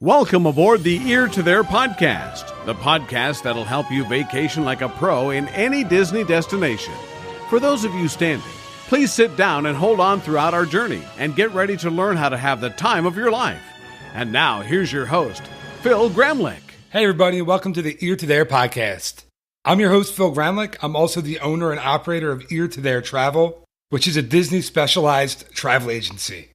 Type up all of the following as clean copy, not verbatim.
Welcome aboard the Ear to There podcast, the podcast that'll help you vacation like a pro in any Disney destination. For those of you standing, please sit down and hold on throughout our journey and get ready to learn how to have the time of your life. And now, here's your host, Phil Gramlich. Hey everybody, and welcome to the Ear to There podcast. I'm your host, Phil Gramlich. I'm also the owner and operator of Ear to There Travel, which is a Disney specialized travel agency.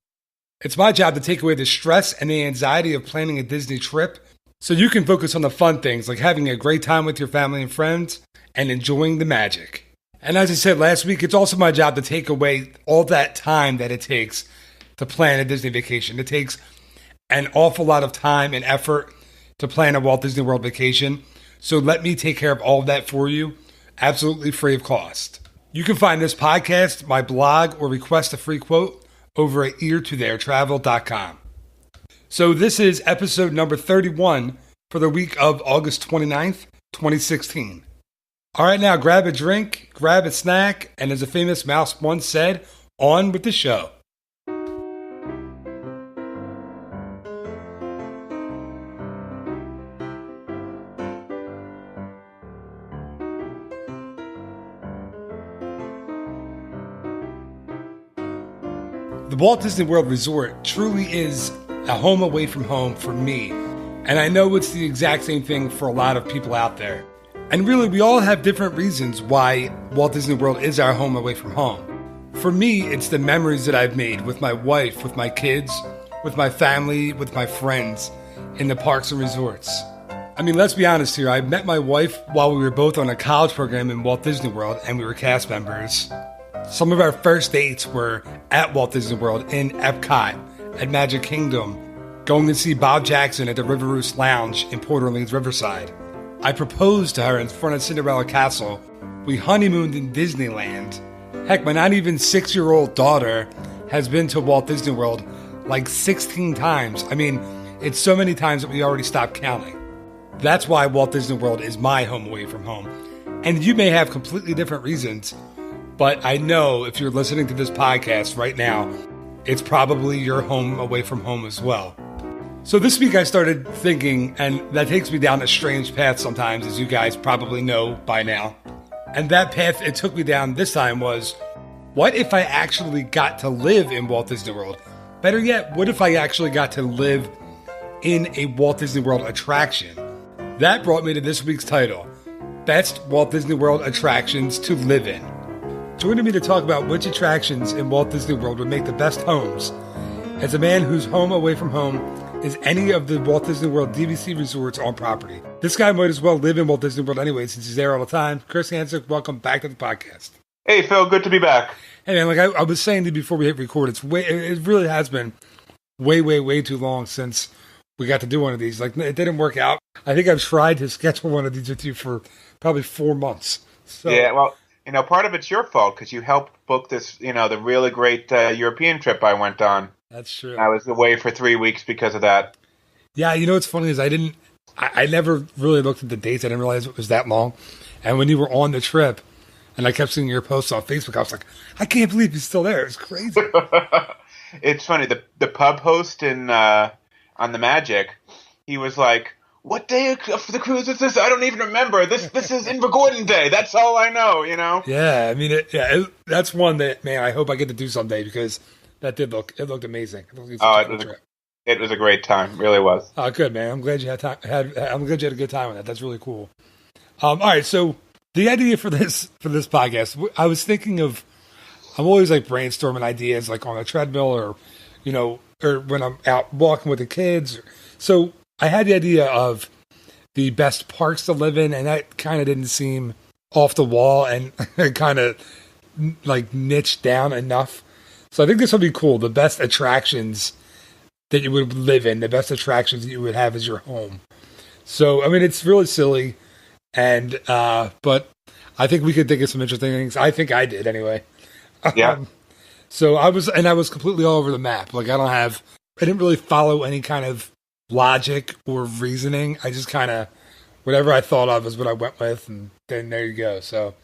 It's my job to take away the stress and the anxiety of planning a Disney trip so you can focus on the fun things like having a great time with your family and friends and enjoying the magic. And as I said last week, it's also my job to take away all that time that it takes to plan a Disney vacation. It takes an awful lot of time and effort to plan a Walt Disney World vacation. So let me take care of all of that for you, absolutely free of cost. You can find this podcast, my blog, or request a free quote over at eartotheretravel.com. So this is episode number 31 for the week of August 29th, 2016. All right, now grab a drink, grab a snack, and as a famous mouse once said, on with the show. The Walt Disney World Resort truly is a home away from home for me, and I know it's the exact same thing for a lot of people out there. And really, we all have different reasons why Walt Disney World is our home away from home. For me, it's the memories that I've made with my wife, with my kids, with my family, with my friends in the parks and resorts. I mean, let's be honest here, I met my wife while we were both on a college program in Walt Disney World, and we were cast members. Some of our first dates were at Walt Disney World, in Epcot, at Magic Kingdom, going to see Bob Jackson at the River Roost Lounge in Port Orleans Riverside. I proposed to her in front of Cinderella Castle. We honeymooned in Disneyland. Heck, my not even 6-year-old daughter has been to Walt Disney World like 16 times. I mean, it's so many times that we already stopped counting. That's why Walt Disney World is my home away from home. And you may have completely different reasons, but I know if you're listening to this podcast right now, it's probably your home away from home as well. So this week I started thinking, and that takes me down a strange path sometimes, as you guys probably know by now. And that path it took me down this time was, what if I actually got to live in Walt Disney World? Better yet, what if I actually got to live in a Walt Disney World attraction? That brought me to this week's title, Best Walt Disney World Attractions to Live In. Joining me to talk about which attractions in Walt Disney World would make the best homes, as a man whose home away from home is any of the Walt Disney World DVC resorts on property. This guy might as well live in Walt Disney World anyway, since he's there all the time. Chris Hansick, welcome back to the podcast. Hey Phil, good to be back. Hey man, like I was saying to you before we hit record, it really has been way too long since we got to do one of these. Like, it didn't work out. I think I've tried to schedule one of these with you for probably 4 months. So, yeah, well, part of it's your fault because you helped book this, the really great European trip I went on. That's true. I was away for 3 weeks because of that. Yeah, what's funny is I never really looked at the dates. I didn't realize it was that long. And when you were on the trip, and I kept seeing your posts on Facebook, I was like, I can't believe he's still there. It's crazy. It's funny. The pub host on the Magic, he was like, what day of the cruise is this? I don't even remember. This is Invergordon Day. That's all I know, Yeah, I mean, that's one that, man, I hope I get to do someday because it looked amazing. It was a great time. Really was. Oh, good, man. I'm glad you had I'm glad you had a good time with that. That's really cool. All right, so the idea for this podcast, I was thinking of, I'm always like brainstorming ideas like on a treadmill or when I'm out walking with the kids. So I had the idea of the best parks to live in, and that kind of didn't seem off the wall and kind of like niched down enough. So I think this would be cool. The best attractions that you would live in, the best attractions that you would have as your home. So, I mean, it's really silly, and but I think we could think of some interesting things. I think I did anyway. Yeah. So I was completely all over the map. Like I didn't really follow any kind of logic or reasoning. I just kind of, whatever I thought of is what I went with, and then there you go. So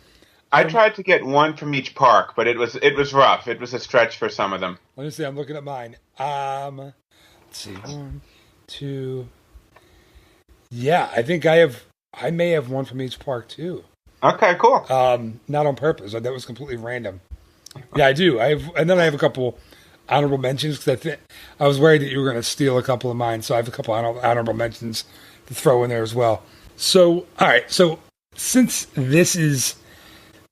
I tried to get one from each park, but it was rough. It was a stretch for some of them. Let me see. I'm looking at mine. Let's see. 1, 2. Yeah, I think I may have one from each park too. Okay, cool. Not on purpose. That was completely random. Yeah, I do. And then I have a couple honorable mentions because I was worried that you were going to steal a couple of mine, so I have a couple honorable mentions to throw in there as well. So, all right. So, since this is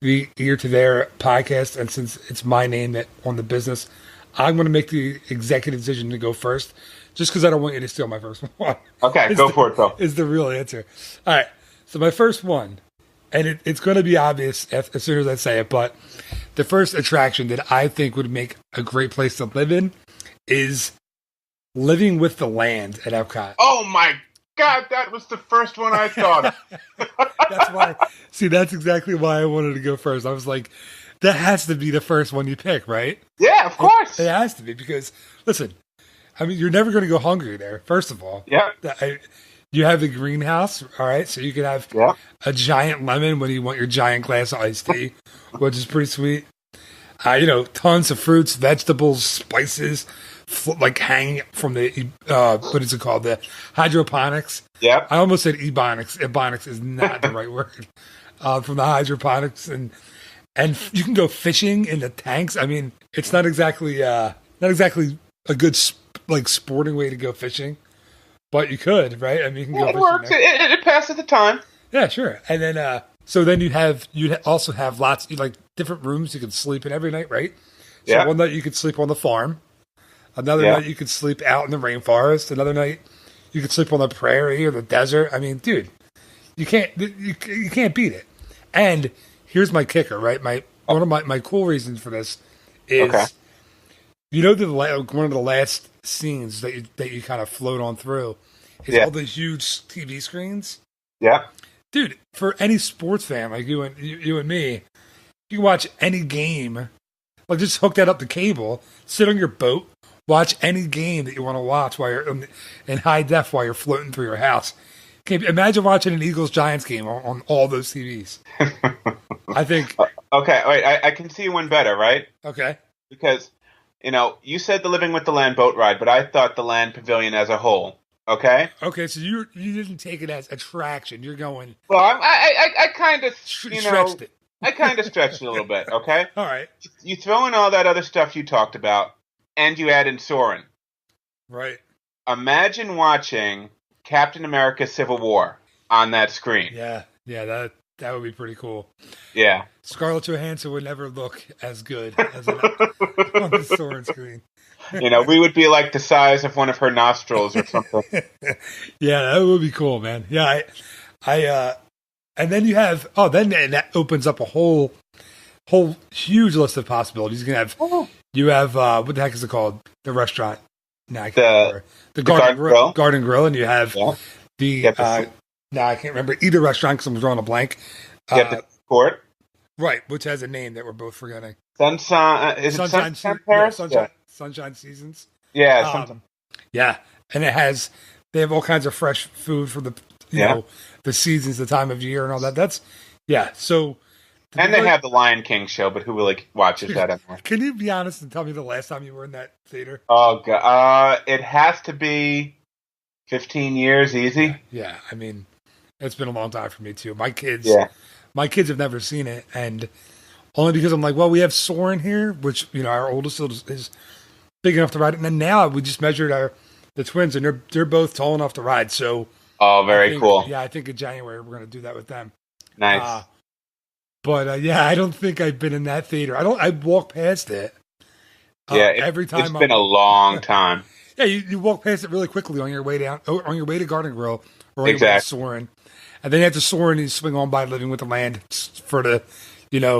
the Ear to There podcast, and since it's my name that on the business, I'm going to make the executive decision to go first, just because I don't want you to steal my first one. Okay, go for it, though. Is the real answer. All right. So my first one, and it's going to be obvious as soon as I say it, but the first attraction that I think would make a great place to live in is Living with the Land at Epcot. Oh my God, that was the first one I thought of. That's why. See, that's exactly why I wanted to go first. I was like, that has to be the first one you pick, right? Yeah, of course. It has to be because, listen, I mean, you're never going to go hungry there, first of all. Yeah. You have the greenhouse, all right? So you can have a giant lemon when you want your giant glass of iced tea, which is pretty sweet. Tons of fruits, vegetables, spices, like hang from the, what is it called? The hydroponics. Yeah. I almost said ebonics. Ebonics is not the right word. From the hydroponics. And you can go fishing in the tanks. I mean, it's not exactly a good sporting way to go fishing, but you could, right? I mean, you can go fishing. It works. It passes the time. Yeah, sure. And then, so then you'd also have lots, different rooms you can sleep in every night, right? So one night you could sleep on the farm. Another night you could sleep out in the rainforest. Another night you could sleep on the prairie or the desert. I mean, dude, you can't beat it. And here's my kicker, right? One of my cool reasons for this is, one of the last scenes that you kind of float on through is all the huge TV screens. Yeah. Dude, for any sports fan like you and me, you can watch any game. Like, just hook that up to cable, sit on your boat, watch any game that you want to watch while you're in high def while you're floating through your house. Imagine watching an Eagles-Giants game on all those TVs. I think. Okay, wait, I can see one better, right? Okay. Because, you said the Living with the Land boat ride, but I thought the Land Pavilion as a whole. Okay. Okay, so you didn't take it as attraction. You're going. Well, I kind of stretched it. I kind of stretched it a little bit. Okay. All right. You throw in all that other stuff you talked about, and you add in Soarin'. Right. Imagine watching Captain America: Civil War on that screen. Yeah, that would be pretty cool. Yeah. Scarlett Johansson would never look as good as on the Soarin' screen. We would be like the size of one of her nostrils or something. Yeah, that would be cool, man. Yeah, and then you have, then that opens up a whole huge list of possibilities. You have, what the heck is it called? The restaurant. No, I can't remember. The Garden Grill, and you have I can't remember either restaurant because I'm drawing a blank. The Court. Right, which has a name that we're both forgetting. Sunshine. Is it Sunshine Paris? Sunshine Seasons. Yeah. Yeah, and they have all kinds of fresh food for the the seasons, the time of year, and all that. So. And they have the Lion King show, but who really watches that anymore? Can you be honest and tell me the last time you were in that theater? Oh God, it has to be 15 years, easy. Yeah, I mean, it's been a long time for me too. My kids have never seen it, and only because I'm like, well, we have Soarin' here, which our oldest is big enough to ride it, and then now we just measured the twins, and they're both tall enough to ride. So, very cool. Yeah, I think in January we're going to do that with them. Nice. But I don't think I've been in that theater. I walk past it. Every time. It's been a long time. Yeah, you walk past it really quickly on your way down, on your way to Garden Grill, or on your way to Soarin', and then after Soarin', you swing on by Living with the Land for the,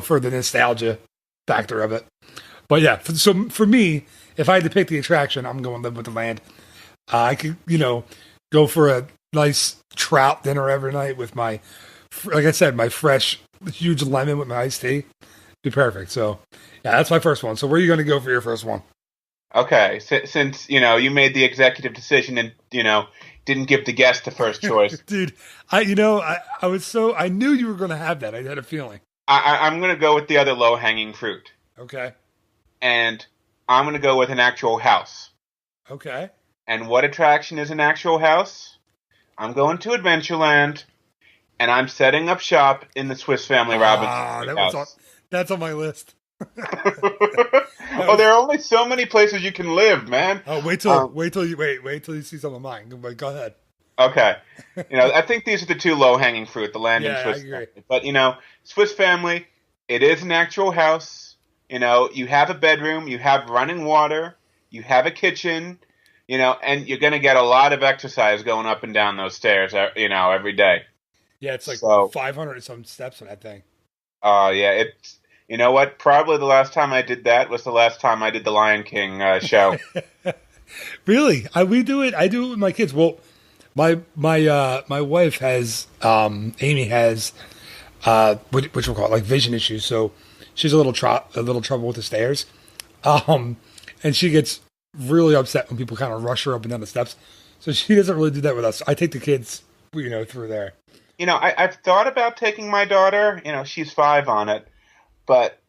for the nostalgia factor of it. But yeah, so for me, if I had to pick the attraction, I'm going Live with the Land. I could, go for a nice trout dinner every night with my, like I said, my fresh, huge lemon with my iced tea. Be perfect. So, yeah, that's my first one. So, where are you going to go for your first one? Okay, since you made the executive decision and didn't give the guest the first choice, dude. I knew you were going to have that. I had a feeling. I'm going to go with the other low hanging fruit. Okay. And I'm going to go with an actual house. Okay. And what attraction is an actual house? I'm going to Adventureland, and I'm setting up shop in the Swiss Family Robinson house. That's on my list. Oh, there are only so many places you can live, man. Oh, wait till you see some of mine. Go ahead. Okay, I think these are the two low-hanging fruit: the land and Swiss Family. But Swiss Family, it is an actual house. You have a bedroom, you have running water, you have a kitchen, and you're going to get a lot of exercise going up and down those stairs, every day. Yeah, it's like 500 and some steps on that thing. Oh, yeah, it's. You know what? Probably the last time I did that was the last time I did the Lion King show. Really? We do it. I do it with my kids. Well, my wife has Amy has what we'll call it, like vision issues. So she's a little trouble with the stairs, and she gets really upset when people kind of rush her up and down the steps. So she doesn't really do that with us. I take the kids, through there. I've thought about taking my daughter. She's 5 on it. But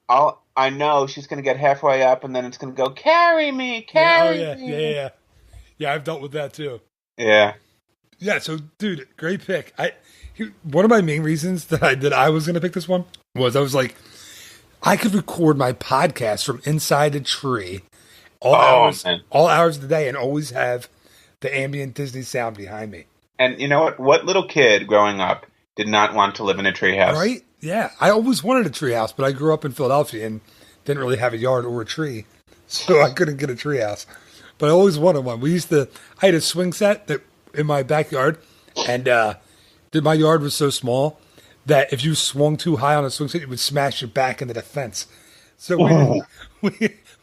I know she's going to get halfway up, and then it's going to go, carry me. Yeah, I've dealt with that, too. Yeah. Yeah, so, dude, great pick. One of my main reasons that I was going to pick this one was I was like, I could record my podcast from inside a tree all hours of the day and always have the ambient Disney sound behind me. And you know what? What little kid growing up did not want to live in a treehouse? Right? Yeah, I always wanted a treehouse, but I grew up in Philadelphia and didn't really have a yard or a tree, so I couldn't get a treehouse. But I always wanted one. I had a swing set that in my backyard, and my yard was so small that if you swung too high on a swing set, it would smash your back into the fence. So we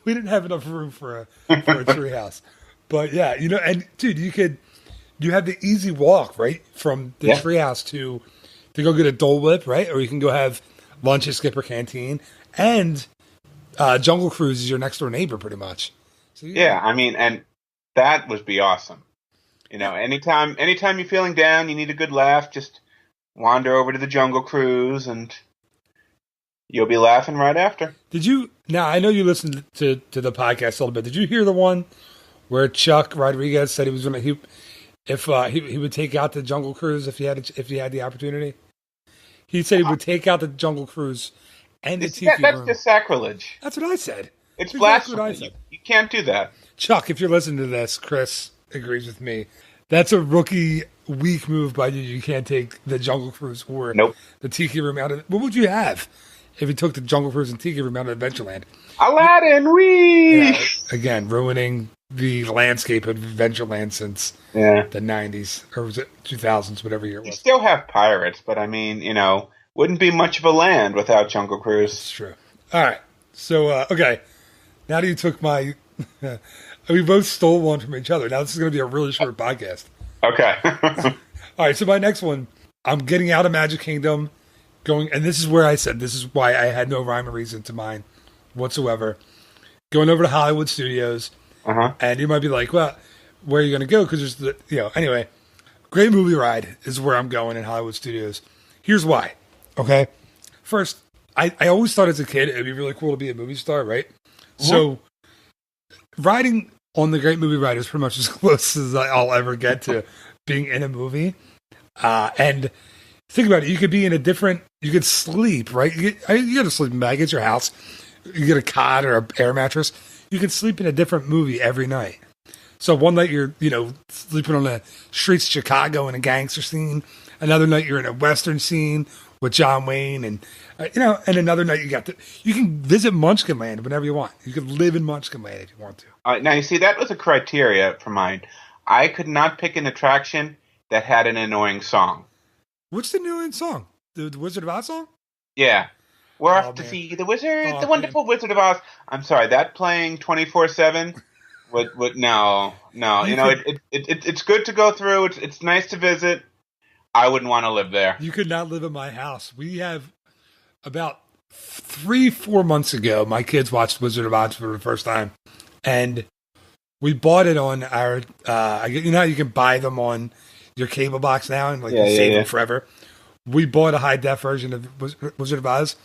didn't have enough room for a treehouse. But yeah, and dude, you have the easy walk right from the treehouse to go get a Dole Whip, right? Or you can go have lunch at Skipper Canteen. And Jungle Cruise is your next door neighbor, pretty much. So, and that would be awesome. Anytime you're feeling down, you need a good laugh, just wander over to the Jungle Cruise, and you'll be laughing right after. Now, I know you listened to the podcast a little bit. Did you hear the one where Chuck Rodriguez said he was going to... If he would take out the Jungle Cruise if he had the opportunity, he said he would take out the Jungle Cruise and the tiki room. That's just sacrilege. That's what I said. It's blasphemy. You can't do that. Chuck, if you're listening to this, Chris agrees with me. That's a rookie weak move by you. You can't take the Jungle Cruise or the tiki room out of. What would you have if you took the Jungle Cruise and tiki room out of Adventureland? Aladdin, wee! Again, ruining the landscape of Adventureland since the 90s, or was it 2000s, whatever year it was. You still have pirates, but wouldn't be much of a land without Jungle Cruise. That's true. All right. So, okay. Now that you took my... we both stole one from each other. Now this is going to be a really short podcast. Okay. All right. So my next one, I'm getting out of Magic Kingdom, and this is where I said, this is why I had no rhyme or reason to mine whatsoever. Going over to Hollywood Studios. And you might be like, well, where are you going to go? Because there's anyway, Great Movie Ride is where I'm going in Hollywood Studios. Here's why. Okay. First, I always thought as a kid, it'd be really cool to be a movie star, right? Mm-hmm. So riding on the Great Movie Ride is pretty much as close as I'll ever get to being in a movie. And think about it. You could sleep, right? You get a sleeping bag. It's your house. You get a cot or an air mattress. You can sleep in a different movie every night. So one night you're, sleeping on the streets of Chicago in a gangster scene. Another night you're in a Western scene with John Wayne. And, and another night you can visit Munchkinland whenever you want. You can live in Munchkinland if you want to. Now, you see, that was a criteria for mine. I could not pick an attraction that had an annoying song. What's the annoying song? The Wizard of Oz song? Yeah. We're off to see the wizard, the wonderful Wizard of Oz. I'm sorry, that playing 24/7. No. It's good to go through. It's nice to visit. I wouldn't want to live there. You could not live in my house. We have about 3-4 months ago. My kids watched Wizard of Oz for the first time, and we bought it on our. How you can buy them on your cable box now and save them forever. We bought a high def version of Wizard of Oz.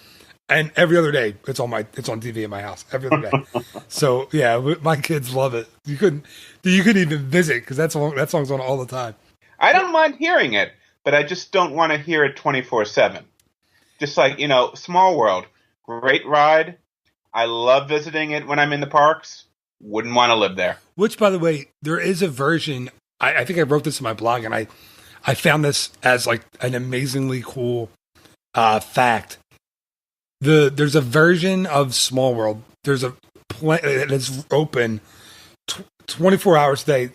And every other day, it's on TV in my house every other day. So yeah, my kids love it. You couldn't even visit because that song's on all the time. I don't mind hearing it, but I just don't want to hear it 24/7. Just like, Small World, great ride. I love visiting it when I'm in the parks. Wouldn't want to live there. Which, by the way, there is a version. I think I wrote this in my blog, and I found this as like an amazingly cool fact. There's a version of Small World. There's a that's open 24 hours a day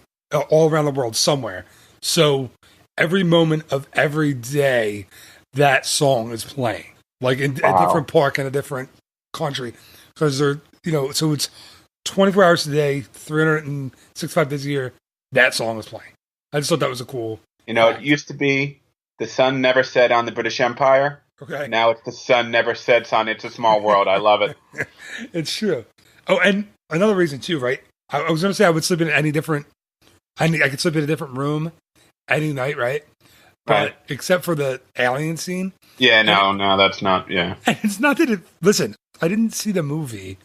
all around the world somewhere. So every moment of every day, that song is playing, like in a different park in a different country, because so it's 24 hours a day, 365 days a year. That song is playing. I just thought that was a cool. It used to be the sun never set on the British Empire. Okay. Now it's the sun never sets on It's a Small World. I love it. It's true. Oh, and another reason too, right? I was going to say I would sleep in any different. I could sleep in a different room any night, right? But right. Except for the alien scene. Yeah, no, that's not. Yeah, and it's not that. Listen, I didn't see the movie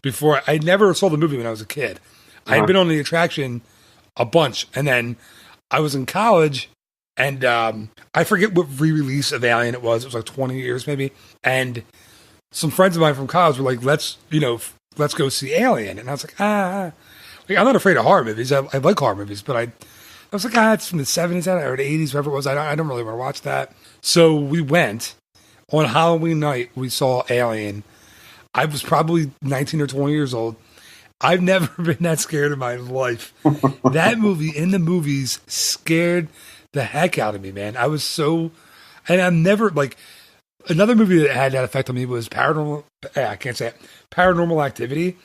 before. I never saw the movie when I was a kid. I had been on the attraction a bunch, and then I was in college. And I forget what re-release of Alien it was. It was like 20 years maybe. And some friends of mine from college were like, let's go see Alien. And I was like, I'm not afraid of horror movies. I like horror movies. But I was like, it's from the 70s or the 80s, whatever it was. I don't really want to watch that. So we went. On Halloween night, we saw Alien. I was probably 19 or 20 years old. I've never been that scared in my life. That movie, in the movies, scared the heck out of me, man. I was so, and I'm never like another movie that had that effect on me was Paranormal Activity.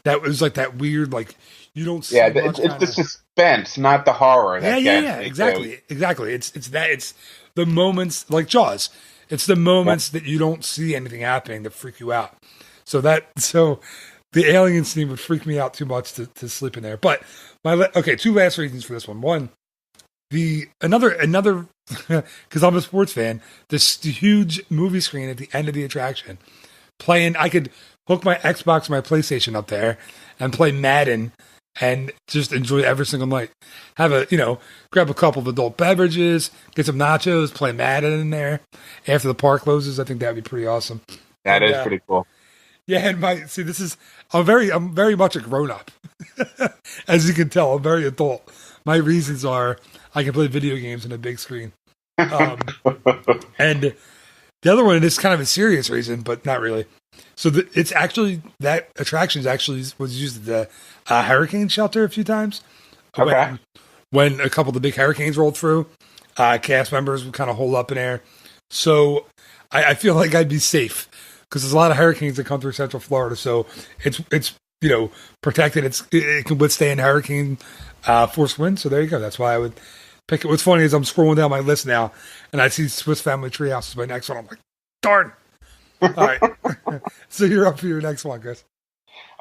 That was like that weird, like you don't see. Yeah, it's the suspense, not the horror. Yeah, exactly. It's the moments like Jaws. It's the moments that you don't see anything happening that freak you out. So the alien scene would freak me out too much to sleep in there. But two last reasons for this one. One. Another because I'm a sports fan, this huge movie screen at the end of the attraction playing. I could hook my Xbox, my PlayStation up there and play Madden and just enjoy every single night. Grab a couple of adult beverages, get some nachos, play Madden in there after the park closes. I think that'd be pretty awesome. That is pretty cool. Yeah, and I'm very much a grown up. As you can tell, I'm very adult. My reasons are I can play video games on a big screen. And the other one is kind of a serious reason, but not really. So it's actually, that attraction was used at the hurricane shelter a few times. Okay. When a couple of the big hurricanes rolled through, cast members would kind of hold up in air. So I feel like I'd be safe because there's a lot of hurricanes that come through Central Florida. So it's protected. It can withstand hurricane force winds. So there you go. That's why I would pick it. What's funny is I'm scrolling down my list now, and I see Swiss Family Treehouse is my next one. I'm like, darn. All right. So you're up for your next one, Chris.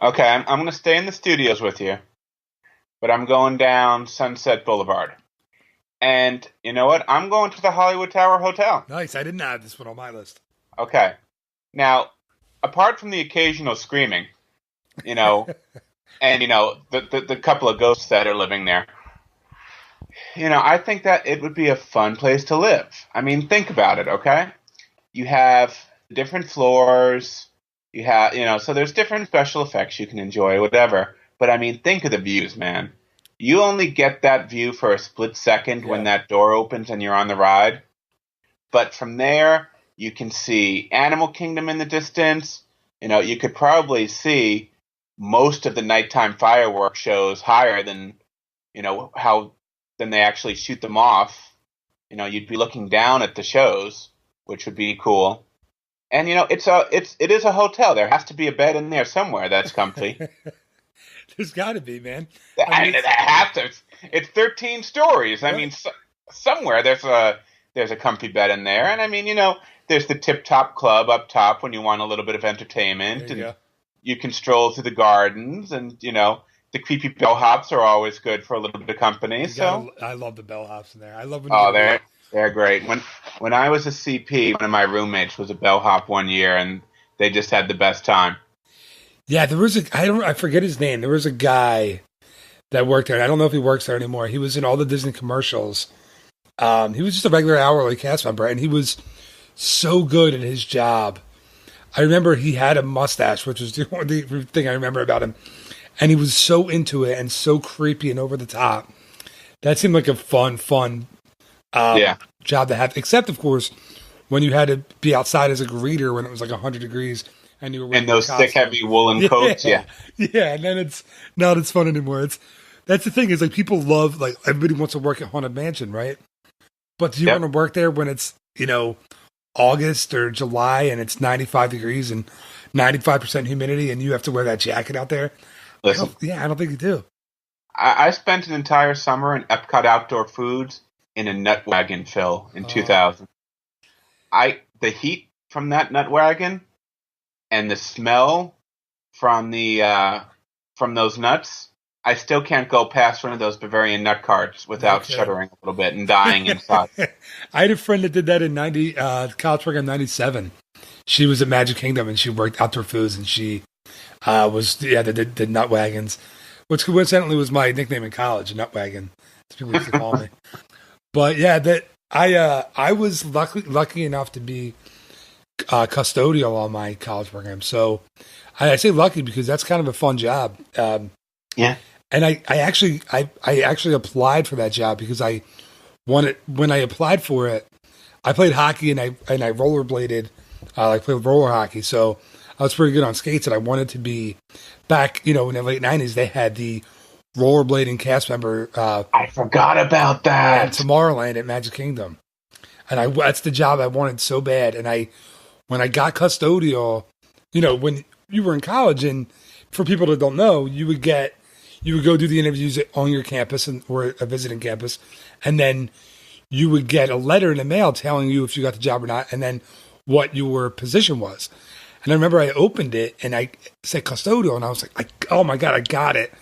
Okay, I'm going to stay in the studios with you, but I'm going down Sunset Boulevard. And you know what? I'm going to the Hollywood Tower Hotel. Nice. I didn't add this one on my list. Okay. Now, apart from the occasional screaming, and the couple of ghosts that are living there, I think that it would be a fun place to live. I mean, think about it, okay? You have different floors, you have, so there's different special effects you can enjoy, whatever. But I mean, think of the views, man. You only get that view for a split second when that door opens and you're on the ride. But from there, you can see Animal Kingdom in the distance. You could probably see most of the nighttime fireworks shows higher than, than they actually shoot them off. You'd be looking down at the shows, which would be cool. And it is a hotel. There has to be a bed in there somewhere that's comfy. There's got to be, man. It's 13 stories. I mean, somewhere there's a comfy bed in there, and I mean, there's the Tip Top Club up top when you want a little bit of entertainment, and you can stroll through the gardens, and the creepy bellhops are always good for a little bit of company. I love the bellhops in there. I love when they're great. When I was a CP, one of my roommates was a bellhop one year, and they just had the best time. Yeah, there was I forget his name. There was a guy that worked there. And I don't know if he works there anymore. He was in all the Disney commercials. He was just a regular hourly cast member, and he was so good at his job. I remember he had a mustache, which was the only thing I remember about him. And he was so into it and so creepy and over the top. That seemed like a fun job to have. Except, of course, when you had to be outside as a greeter when it was like 100 degrees and you were wearing those thick, heavy woolen coats. Yeah, and then it's not as fun anymore. That's the thing is like people love like everybody wants to work at Haunted Mansion, right? But do you want to work there when it's August or July and it's 95 degrees and 95% humidity and you have to wear that jacket out there? Listen, I don't think you do. I spent an entire summer in Epcot Outdoor Foods in a nut wagon, Phil, in 2000. The heat from that nut wagon and the smell from from those nuts, I still can't go past one of those Bavarian nut carts without shuddering a little bit and dying inside. I had a friend that did that in college program 97. She was at Magic Kingdom and she worked outdoor foods and she the nut wagons, which coincidentally was my nickname in college, nut wagon. That's what people used to call me. But yeah, I was lucky enough to be custodial on my college program. So I say lucky because that's kind of a fun job. Yeah. And I actually applied for that job because I wanted, when I applied for it, I played hockey and I rollerbladed, I played roller hockey. So I was pretty good on skates and I wanted to be back, in the late 90s, they had the rollerblading cast member. I forgot about that. At Tomorrowland at Magic Kingdom. And that's the job I wanted so bad. And when I got custodial, when you were in college, and for people that don't know, you would go do the interviews on your campus or a visiting campus, and then you would get a letter in the mail telling you if you got the job or not, and then what your position was. And I remember I opened it and I said custodial, and I was like, oh my God, I got it.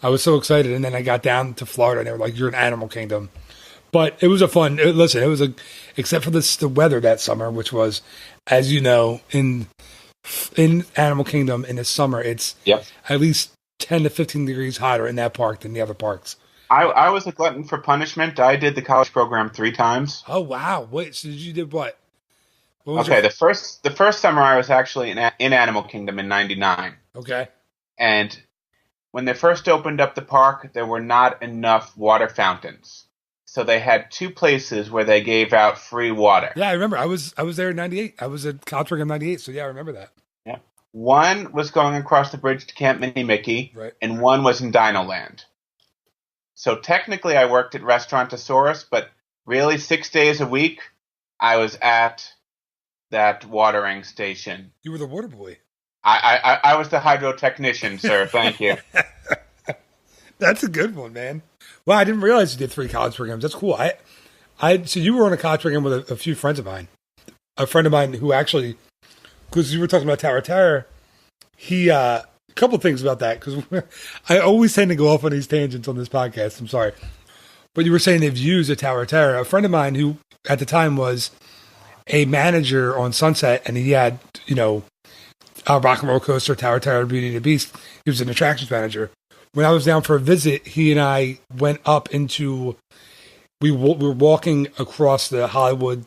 I was so excited. And then I got down to Florida and they were like, you're in Animal Kingdom. But it was except for the weather that summer, which was, as you know, in Animal Kingdom in the summer, it's at least 10 to 15 degrees hotter in that park than the other parks. I was a glutton for punishment. I did the college program 3 times. Oh, wow. Wait, so you did what? The first summer I was actually in Animal Kingdom in 99. Okay. And when they first opened up the park, there were not enough water fountains. So they had 2 places where they gave out free water. Yeah, I remember. I was there in 98. I was at college program 98, so yeah, I remember that. Yeah. One was going across the bridge to Camp Mini Mickey, right, and one was in Dino Land. So technically I worked at Restaurantosaurus, but really 6 days a week I was at that watering station. You were the water boy. I was the hydro technician, sir. Thank you. That's a good one, man. Well, I didn't realize you did 3 college programs. That's cool. So you were on a college program with a few friends of mine. A friend of mine who actually, because you were talking about Tower Terror, a couple of things about that, because I always tend to go off on these tangents on this podcast. I'm sorry. But you were saying the views of Tower Terror. A friend of mine who at the time was a manager on Sunset, and he had, a Rock and Roller Coaster, Tower Terror, Beauty and the Beast. He was an attractions manager. When I was down for a visit, he and I went up into, we were walking across the Hollywood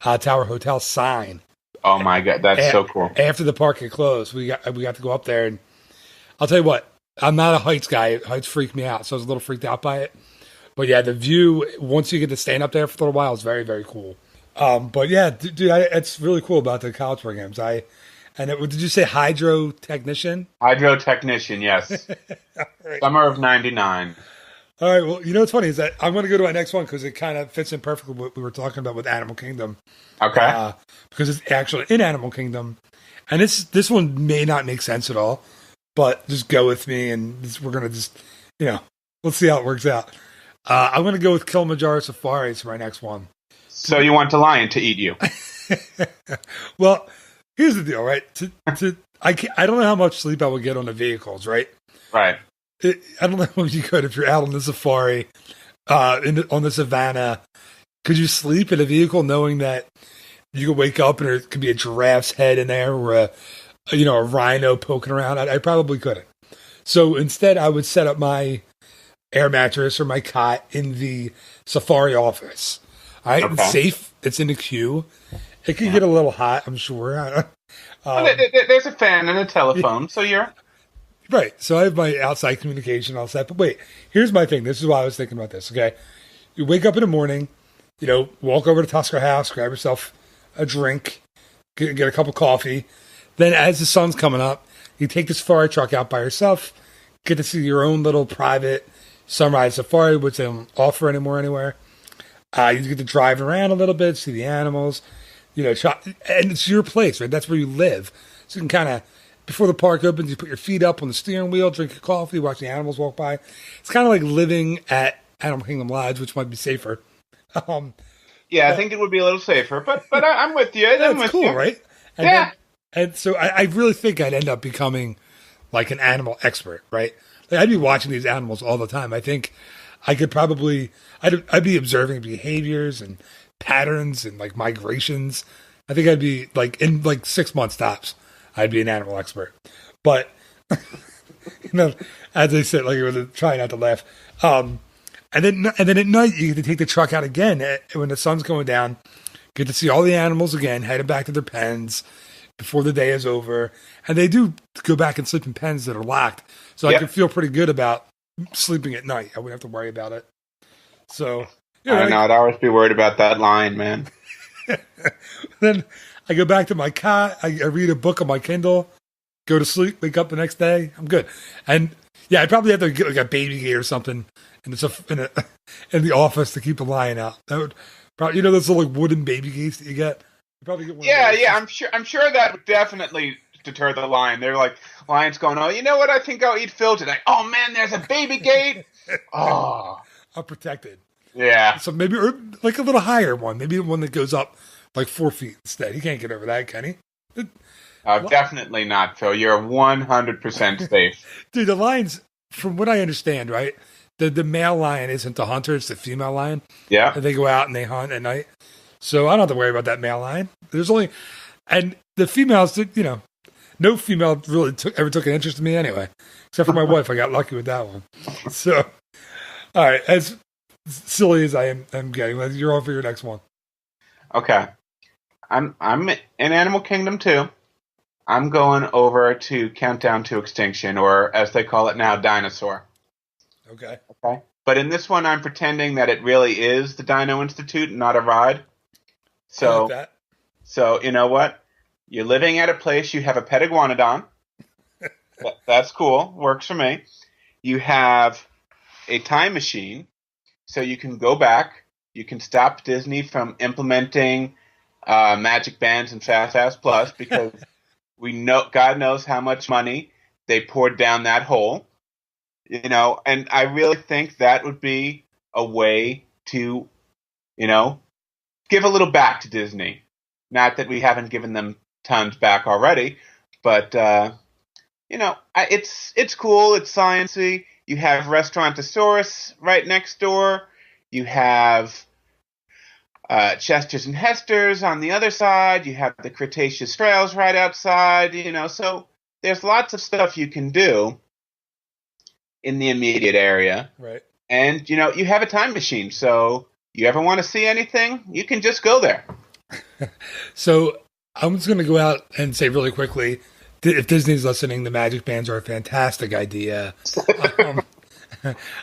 Tower Hotel sign. Oh my God, that's so cool. After the park had closed, we got to go up there, and I'll tell you what, I'm not a heights guy. Heights freak me out, so I was a little freaked out by it. But yeah, the view, once you get to stand up there for a little while, is very, very cool. But yeah, dude, it's really cool about the college programs. Did you say hydro technician? Hydro technician, yes. Right. Summer of 99. All right, well, what's funny is that I'm going to go to my next one because it kind of fits in perfectly with what we were talking about with Animal Kingdom. Okay. Because it's actually in Animal Kingdom. And this one may not make sense at all, but just go with me and we're going to just, let's see how it works out. I'm going to go with Kilimanjaro Safaris for my next one. So you want the lion to eat you? Well, here's the deal, right? I don't know how much sleep I would get on the vehicles, right? Right. I don't know if you could if you're out on the safari, on the savannah. Could you sleep in a vehicle knowing that you could wake up and there could be a giraffe's head in there or a rhino poking around. I probably couldn't. So instead, I would set up my air mattress or my cot in the safari office. All right, it's safe. It's in the queue. It can get a little hot, I'm sure. There's a fan and a telephone, so you're right. So I have my outside communication all set. But wait, here's my thing. This is why I was thinking about this. Okay, you wake up in the morning, walk over to Tusker House, grab yourself a drink, get a cup of coffee. Then, as the sun's coming up, you take the safari truck out by yourself, get to see your own little private sunrise safari, which they don't offer anymore anywhere. You get to drive around a little bit, see the animals, and it's your place, right? That's where you live. So you can kind of, before the park opens, you put your feet up on the steering wheel, drink your coffee, watch the animals walk by. It's kind of like living at Animal Kingdom Lodge, which might be safer. I think it would be a little safer, but I'm with you. That's cool, you. Right? And so I really think I'd end up becoming like an animal expert, right? Like I'd be watching these animals all the time. I think I could probably, I'd be observing behaviors and patterns and like migrations. I think I'd be like in like 6 months tops, I'd be an animal expert. But, as I said, like I was trying not to laugh. And then at night, you get to take the truck out again when the sun's going down, get to see all the animals again, headed back to their pens before the day is over. And they do go back and sleep in pens that are locked. So I can feel pretty good about sleeping at night. I wouldn't have to worry about it. So, I know. I'd always be worried about that line, man. Then I go back to my cot. I read a book on my Kindle, go to sleep, wake up the next day. I'm good. And I'd probably have to get like a baby gate or something in the office to keep the lion out. That would probably, those little like wooden baby gates that you get. Probably get one. I'm sure that would definitely deter the lion. They're like lions going, oh, you know what? I think I'll eat Phil today. Oh man, there's a baby gate. Oh, I'm protected. Yeah. So maybe or like a little higher one. Maybe one that goes up like 4 feet instead. He can't get over that, can he? Definitely not, Phil. You're 100% safe. Dude, the lions, from what I understand, right? The male lion isn't the hunter; it's the female lion. Yeah. And they go out and they hunt at night. So I don't have to worry about that male lion. And the females, no female really ever took an interest in me anyway, except for my wife. I got lucky with that one. So, all right, as silly as I am getting, you're on for your next one. Okay, I'm in Animal Kingdom too. I'm going over to Countdown to Extinction, or as they call it now, Dinosaur. Okay. But in this one, I'm pretending that it really is the Dino Institute, not a ride. So, So you know what? You're living at a place. You have a pet iguanodon. That's cool. Works for me. You have a time machine, so you can go back. You can stop Disney from implementing Magic Bands and Fast Pass Plus because we know God knows how much money they poured down that hole. And I really think that would be a way to, give a little back to Disney. Not that we haven't given them tons back already, but it's cool. It's sciencey. You have Restaurantosaurus right next door. You have Chester's and Hester's on the other side. You have the Cretaceous Trails right outside. So there's lots of stuff you can do in the immediate area. Right. And you have a time machine, so you ever want to see anything, you can just go there. So I'm just going to go out and say really quickly, if Disney's listening, the Magic Bands are a fantastic idea.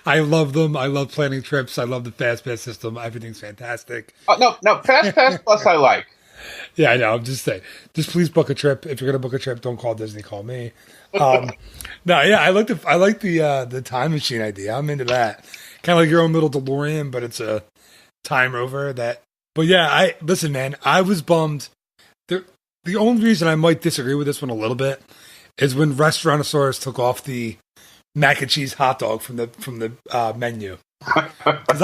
I love them. I love planning trips. I love the Fast Pass system. Everything's fantastic. Oh, no, Fast Pass Plus I like. Yeah, I know. I'm just saying. Just please book a trip. If you're going to book a trip, don't call Disney. Call me. I like the time machine idea. I'm into that. Kind of like your own little DeLorean, but it's a time rover. But yeah, listen, man. I was bummed. The only reason I might disagree with this one a little bit is when Restaurantosaurus took off the mac and cheese hot dog from the menu. Because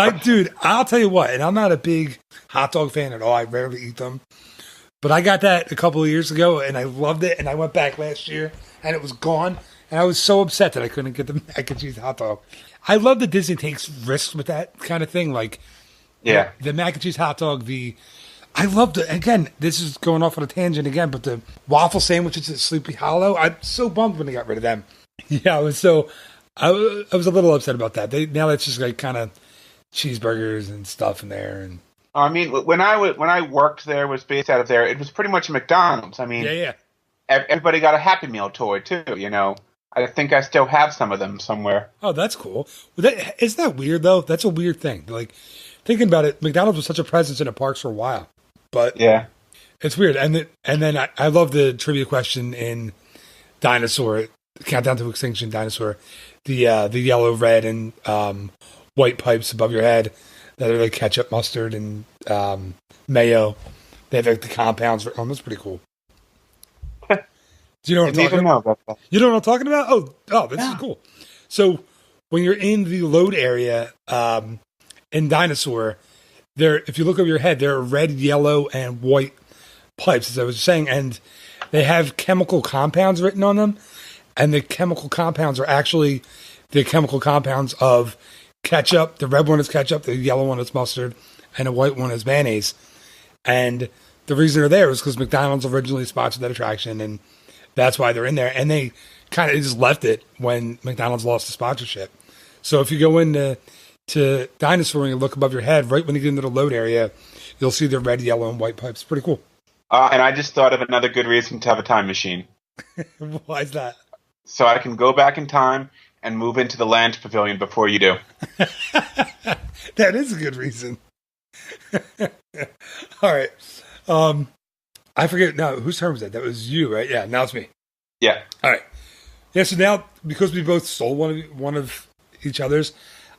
I'll tell you what, and I'm not a big hot dog fan at all. I rarely eat them. But I got that a couple of years ago, and I loved it, and I went back last year, and it was gone. And I was so upset that I couldn't get the mac and cheese hot dog. I love that Disney takes risks with that kind of thing. Like, yeah, the mac and cheese hot dog, the I love again, this is going off on a tangent again, but the waffle sandwiches at Sleepy Hollow, I'm so bummed when they got rid of them. Yeah, I was a little upset about that. Now it's just like kind of cheeseburgers and stuff in there. And I mean, when I worked there, was based out of there, it was pretty much a McDonald's. I mean, yeah. Everybody got a Happy Meal toy too. I think I still have some of them somewhere. Oh, that's cool. Isn't that weird though? That's a weird thing. Like thinking about it, McDonald's was such a presence in the parks for a while, but yeah, it's weird. And then I love the trivia question in Dinosaur Countdown to Extinction. Dinosaur, the yellow, red, and white pipes above your head that are like ketchup, mustard, and mayo. They have like the compounds. Oh, that's pretty cool. Do you know what I'm talking about? You know what I'm talking about? Oh, this is cool. So when you're in the load area in Dinosaur, if you look over your head, there are red, yellow, and white pipes, as I was saying, and they have chemical compounds written on them, and the chemical compounds are actually the chemical compounds of ketchup. The red one is ketchup, the yellow one is mustard, and the white one is mayonnaise. And the reason they're there is because McDonald's originally sponsored that attraction, and that's why they're in there. And they kind of just left it when McDonald's lost the sponsorship. So if you go into Dinosaur and you look above your head, right when you get into the load area, you'll see the red, yellow, and white pipes. Pretty cool. And I just thought of another good reason to have a time machine. Why is that? So I can go back in time and move into the Land Pavilion before you do. That is a good reason. All right. I forget now whose turn was that? That was you, right? Yeah. Now it's me. Yeah. All right. Yeah. So now because we both stole one of each other's,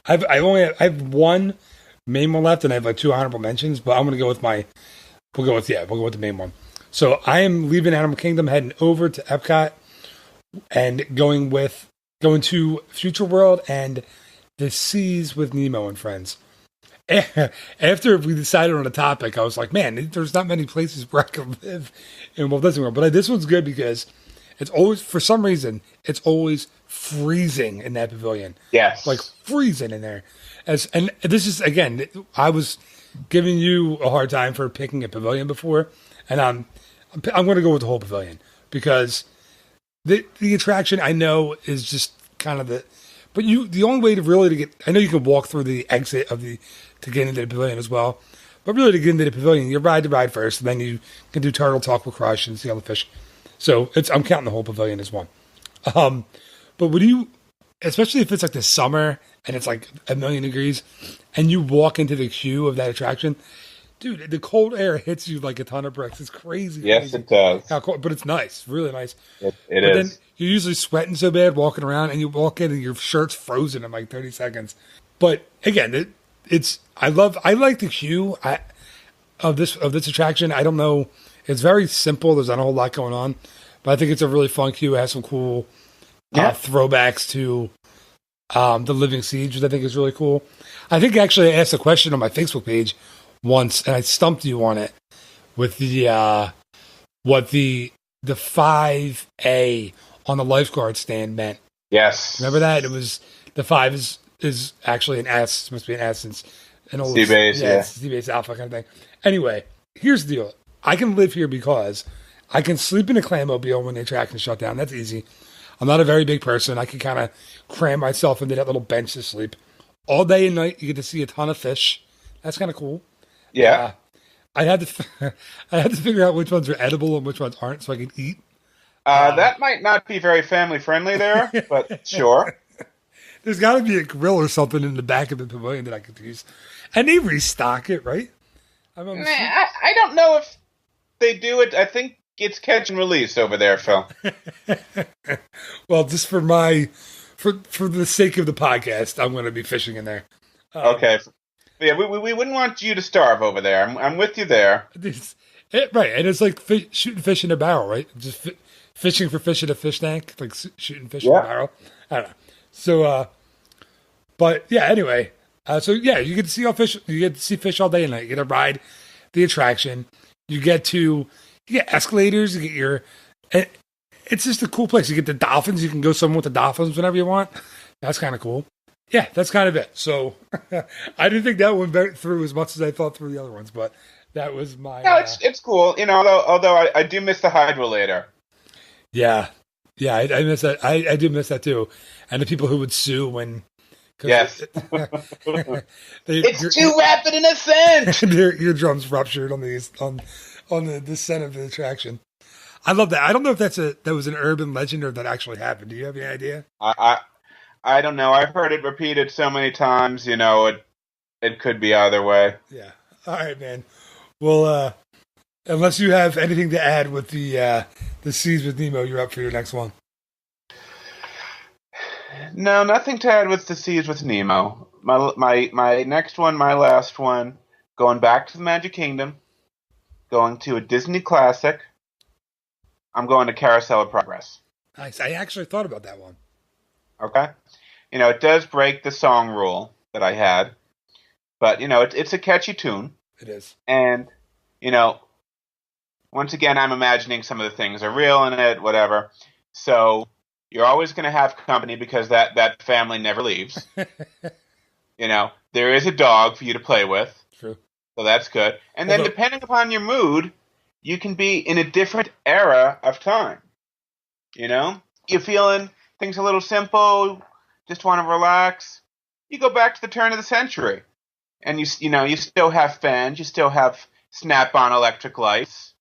I have one main one left, and I have like two honorable mentions. But I'm gonna go with we'll go with the main one. So I am leaving Animal Kingdom, heading over to Epcot, and going to Future World and the Seas with Nemo and friends. After we decided on a topic, I was like, man, there's not many places where I can live in Walt Disney World. But this one's good because it's always, for some reason, it's always freezing in that pavilion. Yes. Like freezing in there. And this is, again, I was giving you a hard time for picking a pavilion before. And I'm going to go with the whole pavilion because the attraction I know is just kind of but the only way to get, I know you can walk through the exit to get into the pavilion as well, but really to get into the pavilion, you ride the ride first, and then you can do Turtle Talk with Crush and see all the fish. So I'm counting the whole pavilion as one. But especially if it's like the summer and it's like 1,000,000 degrees, and you walk into the queue of that attraction, dude, the cold air hits you like a ton of bricks. It's crazy. Yes, it does. How cold, but it's nice, really nice. It but is. Then you're usually sweating so bad walking around, and you walk in and your shirt's frozen in like 30 seconds. But again, I like the queue of this attraction. I don't know, it's very simple. There's not a whole lot going on, but I think it's a really fun queue. It has some cool throwbacks to the Living Siege, which I think is really cool. I think actually I asked a question on my Facebook page once, and I stumped you on it with what the 5A on the lifeguard stand meant. Yes. Remember that? It was the 5 is actually an S. It must be an S since an old C-base, yeah. C-base alpha kind of thing. Anyway, here's the deal. I can live here because I can sleep in a Clammobile when the attraction shut down. That's easy. I'm not a very big person. I can kind of cram myself into that little bench to sleep. All day and night, you get to see a ton of fish. That's kind of cool. Yeah. I had to figure out which ones are edible and which ones aren't so I could eat. That might not be very family friendly there, but sure. There's got to be a grill or something in the back of the pavilion that I could use. And they restock it, right? I don't know if they do it. I think it's catch and release over there, Phil. Well, just for the sake of the podcast, I'm going to be fishing in there. Okay. Yeah, we wouldn't want you to starve over there. I'm with you there. Right, and it's like shooting fish in a barrel, right? Just fishing for fish in a fish tank, like shooting fish in a barrel. I don't know. So, but yeah, anyway. So yeah, you get to see fish all day and night. You get to ride the attraction. You get escalators. You get it's just a cool place. You get the dolphins. You can go somewhere with the dolphins whenever you want. That's kind of cool. Yeah, that's kind of it. So I didn't think that one went through as much as I thought through the other ones, but that was my. No, it's cool. Although I do miss the hydrolator. Yeah, yeah, I miss that. I do miss that too, and the people who would sue when. Yes, it's too rapid an ascent. Their eardrums ruptured on the descent of the attraction. I love that. I don't know if that was an urban legend or that actually happened. Do you have any idea? I don't know. I've heard it repeated so many times. It could be either way. Yeah. All right, man. Well, unless you have anything to add with the Seas with Nemo, you're up for your next one. No, nothing to add with the Seas with Nemo. My next one, my last one, going back to the Magic Kingdom, going to a Disney classic. I'm going to Carousel of Progress. Nice. I actually thought about that one. Okay. It does break the song rule that I had, but it's a catchy tune. It is. And once again, I'm imagining some of the things are real in it, whatever. So you're always going to have company because that family never leaves. There is a dog for you to play with. True. So that's good. And then depending upon your mood, you can be in a different era of time. You're feeling things a little simple, just want to relax. You go back to the turn of the century. And you still have fans, you still have snap-on electric lights,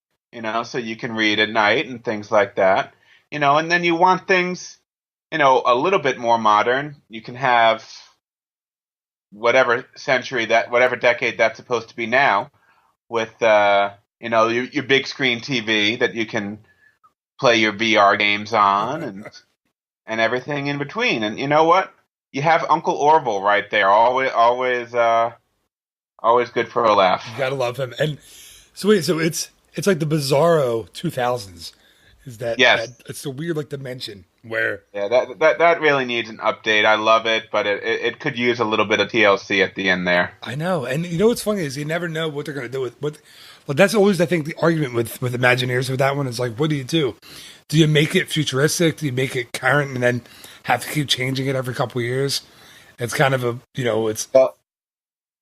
so you can read at night and things like that. And then you want things, a little bit more modern. You can have whatever decade that's supposed to be now with, your big screen TV that you can play your VR games on and everything in between. And you know what? You have Uncle Orville right there. Always good for a laugh. You gotta love him. And so it's like the Bizarro 2000s. Is that? Yes. It's the weird dimension where. Yeah, that really needs an update. I love it, but it could use a little bit of TLC at the end there. I know, and what's funny is you never know what they're going to do with what. Well, that's always I think the argument with Imagineers with that one is what do you do? Do you make it futuristic? Do you make it current and then have to keep changing it every couple of years? It's kind of a it's. Well,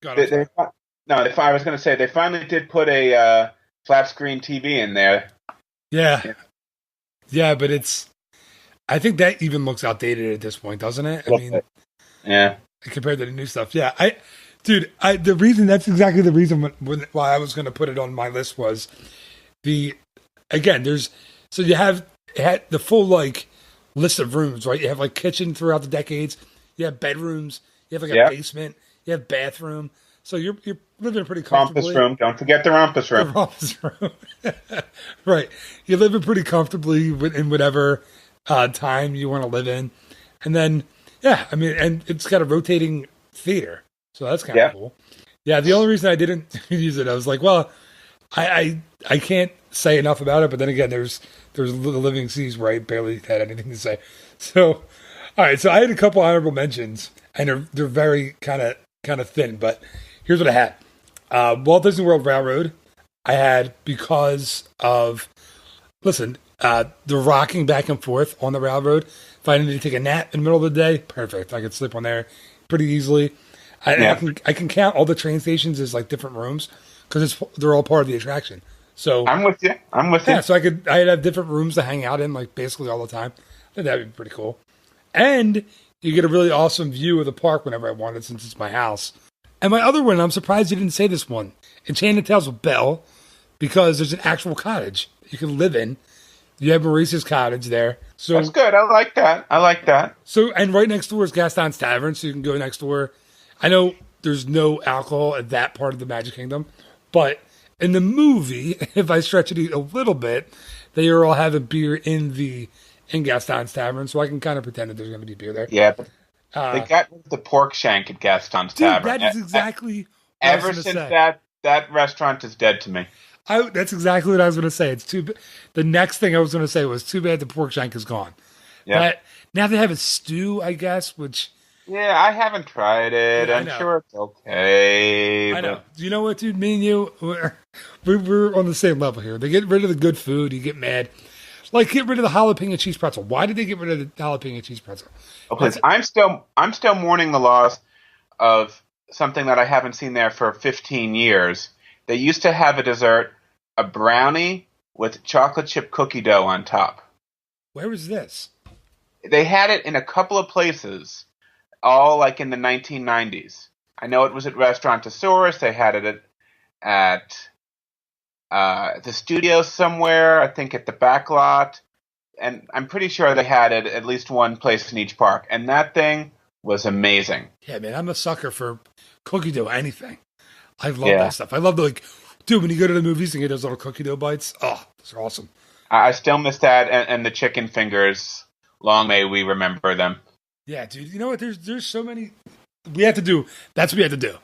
if I was going to say they finally did put a flat screen TV in there. Yeah, but I think that even looks outdated at this point, doesn't it? Yeah. Compared to the new stuff. Yeah, that's exactly the reason why I was going to put it on my list was you had the full list of rooms, right? You have kitchen throughout the decades. You have bedrooms. You have a basement. You have bathroom. So you're living pretty comfortably. Rompus room. Don't forget the rompus room. The rompus room. Right. You're living pretty comfortably in whatever time you want to live in. And then, and it's got a rotating theater. So that's kind of cool. Yeah, the only reason I didn't use it, I was well, I can't say enough about it. But then again, there's the Living Seas where I barely had anything to say. So, all right. So I had a couple honorable mentions, and they're very kind of thin, but here's what I had. Walt Disney World Railroad, I had because of, the rocking back and forth on the railroad. If I needed to take a nap in the middle of the day, perfect. I could sleep on there pretty easily. I can count all the train stations as different rooms because they're all part of the attraction. So I'm with you. Yeah, so I'd have different rooms to hang out in basically all the time. I think that'd be pretty cool. And you get a really awesome view of the park whenever I wanted since it's my house. And my other one, I'm surprised you didn't say this one. Enchanted Tales with Belle, because there's an actual cottage you can live in. You have Maurice's cottage there. So that's good. I like that. So, and right next door is Gaston's Tavern, so you can go next door. I know there's no alcohol at that part of the Magic Kingdom, but in the movie, if I stretch it a little bit, they are all having beer in Gaston's Tavern, so I can kind of pretend that there's going to be beer there. Yeah, but they got the pork shank at Gaston's Tavern. That is exactly ever since that restaurant is dead to me. That's exactly what I was going to say. It's the next thing I was going to say was too bad the pork shank is gone. Yeah. But now they have a stew, I guess, which... Yeah, I haven't tried it. I'm sure it's okay. I know. You know what, dude? Me and you, we're on the same level here. They get rid of the good food. You get mad. Like, get rid of the jalapeno cheese pretzel. Why did they get rid of the jalapeno cheese pretzel? Okay, I'm still mourning the loss of something that I haven't seen there for 15 years. They used to have a dessert, a brownie with chocolate chip cookie dough on top. Where was this? They had it in a couple of places, all like in the 1990s. I know it was at Restaurantosaurus. They had it at the studio somewhere, I think at the back lot. And I'm pretty sure they had it at least one place in each park. And that thing was amazing. Yeah, man, I'm a sucker for cookie dough anything. I love that stuff. I love the, like, dude, when you go to the movies and get those little cookie dough bites, oh, those are awesome. I still miss that and the chicken fingers. Long may we remember them. Yeah, dude. You know what? There's so many. We have to do. That's what we have to do.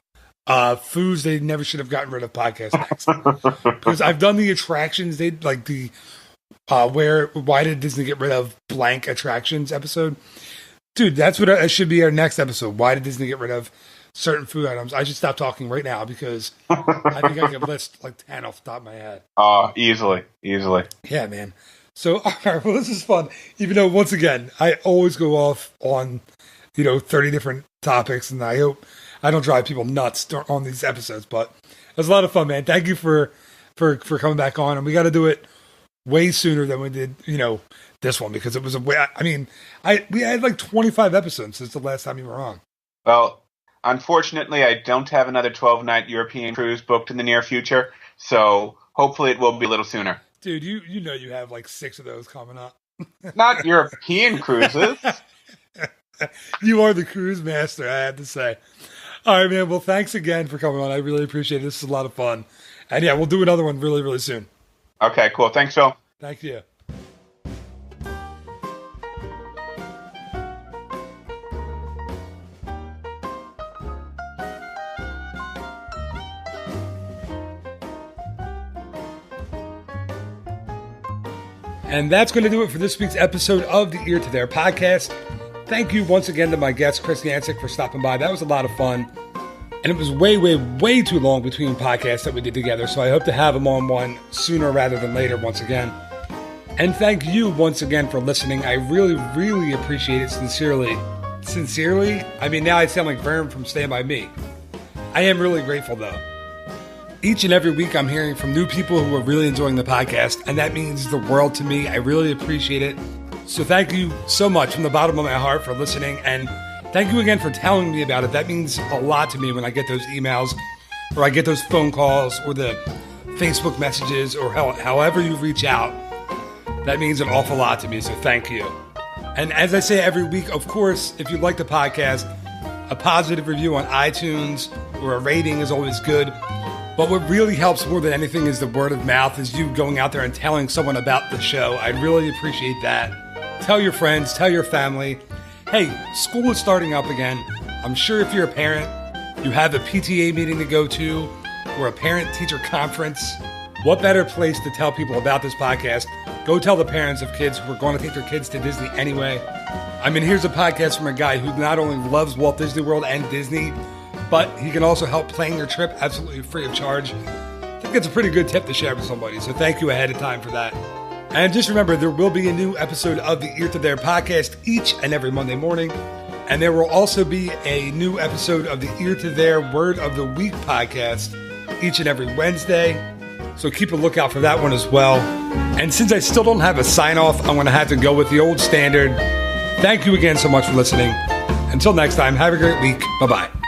Foods they never should have gotten rid of podcast next. Because I've done the attractions. They like the why did Disney get rid of blank attractions episode? Dude, that's what it should be our next episode. Why did Disney get rid of certain food items? I should stop talking right now because I think I can list like 10 off the top of my head. Easily. Yeah, man. So, all right, well, this is fun. Even though, once again, I always go off on, 30 different topics, and I hope I don't drive people nuts on these episodes, but it was a lot of fun, man. Thank you for coming back on, and we got to do it way sooner than we did, this one, because it was we had like 25 episodes since the last time you were on. Well, unfortunately, I don't have another 12-night European cruise booked in the near future, so hopefully it will be a little sooner. Dude, you know you have like 6 of those coming up. Not European cruises. You are the cruise master, I have to say. All right, man. Well, thanks again for coming on. I really appreciate it. This is a lot of fun. And yeah, we'll do another one really, really soon. Okay, cool. Thanks, Phil. Thank you. And that's going to do it for this week's episode of the Ear to There podcast. Thank you once again to my guest, Chris Yancic, for stopping by. That was a lot of fun. And it was way, way, way too long between podcasts that we did together. So I hope to have him on one sooner rather than later once again. And thank you once again for listening. I really, really appreciate it sincerely. Sincerely? I mean, now I sound like Vern from Stand By Me. I am really grateful, though. Each and every week I'm hearing from new people who are really enjoying the podcast, and that means the world to me. I really appreciate it. So thank you so much from the bottom of my heart for listening, and thank you again for telling me about it. That means a lot to me when I get those emails, or I get those phone calls, or the Facebook messages, or however you reach out. That means an awful lot to me, so thank you. And as I say every week, of course, if you like the podcast, a positive review on iTunes or a rating is always good. But what really helps more than anything is the word of mouth, is you going out there and telling someone about the show. I'd really appreciate that. Tell your friends, tell your family. Hey, school is starting up again. I'm sure if you're a parent, you have a PTA meeting to go to or a parent-teacher conference. What better place to tell people about this podcast? Go tell the parents of kids who are going to take their kids to Disney anyway. I mean, here's a podcast from a guy who not only loves Walt Disney World and Disney, but he can also help plan your trip absolutely free of charge. I think that's a pretty good tip to share with somebody, so thank you ahead of time for that. And just remember, there will be a new episode of the Ear to There podcast each and every Monday morning. And there will also be a new episode of the Ear to There Word of the Week podcast each and every Wednesday. So keep a lookout for that one as well. And since I still don't have a sign-off, I'm going to have to go with the old standard. Thank you again so much for listening. Until next time, have a great week. Bye-bye.